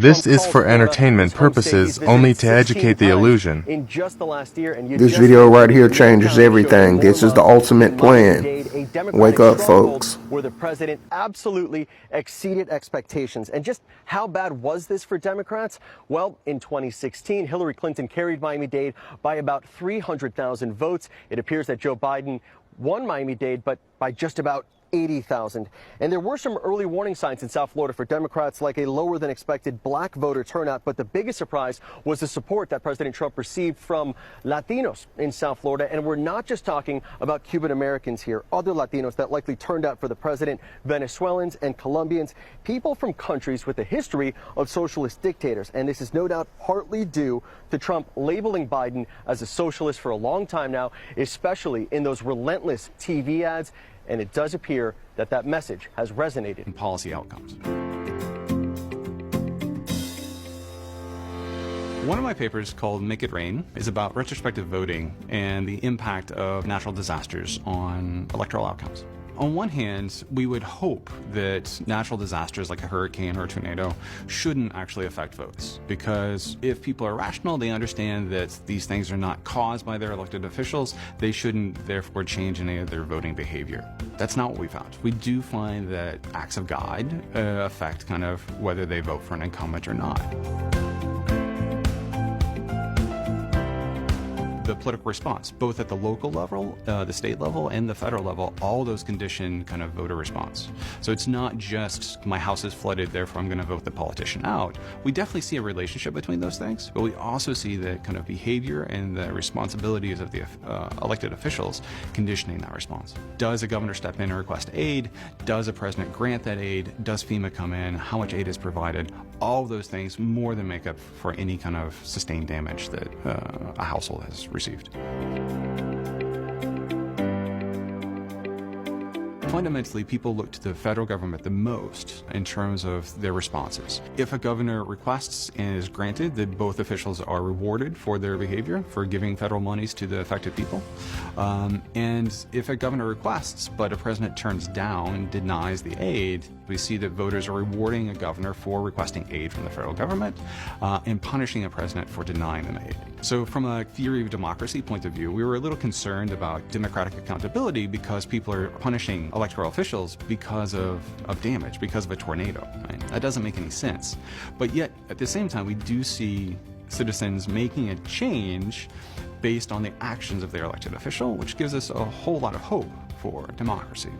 This is for entertainment purposes only to educate the illusion. This video right here changes everything. This is the ultimate plan. Wake up, folks. Where the president absolutely exceeded expectations. And just how bad was this for Democrats? Well, in 2016, Hillary Clinton carried Miami-Dade by about 300,000 votes. It appears that Joe Biden won Miami-Dade, but by just about 80,000. And there were some early warning signs in South Florida for Democrats, like a lower than expected black voter turnout. But the biggest surprise was the support that President Trump received from Latinos in South Florida. And we're not just talking about Cuban Americans here, other Latinos that likely turned out for the president, Venezuelans and Colombians, people from countries with a history of socialist dictators. And this is no doubt partly due to Trump labeling Biden as a socialist for a long time now, especially in those relentless TV ads. And it does appear that that message has resonated in policy outcomes. One of my papers, called Make It Rain, is about retrospective voting and the impact of natural disasters on electoral outcomes. On one hand, we would hope that natural disasters like a hurricane or a tornado shouldn't actually affect votes, because if people are rational, they understand that these things are not caused by their elected officials. They shouldn't therefore change any of their voting behavior. That's not what we found. We do find that acts of God affect kind of whether they vote for an incumbent or not. The political response, both at the local level, the state level, and the federal level, all those condition kind of voter response. So it's not just my house is flooded, therefore I'm going to vote the politician out. We definitely see a relationship between those things, but we also see the kind of behavior and the responsibilities of the elected officials conditioning that response. Does a governor step in and request aid? Does a president grant that aid? Does FEMA come in? How much aid is provided? All of those things more than make up for any kind of sustained damage that a household has received. Fundamentally, people look to the federal government the most in terms of their responses. If a governor requests and is granted, then both officials are rewarded for their behavior, for giving federal monies to the affected people. And if a governor requests, but a president turns down and denies the aid, we see that voters are rewarding a governor for requesting aid from the federal government and punishing a president for denying them aid. So from a theory of democracy point of view, we were a little concerned about democratic accountability because people are punishing electoral officials because of damage, because of a tornado. Right? That doesn't make any sense. But yet, at the same time, we do see citizens making a change based on the actions of their elected official, which gives us a whole lot of hope for democracy.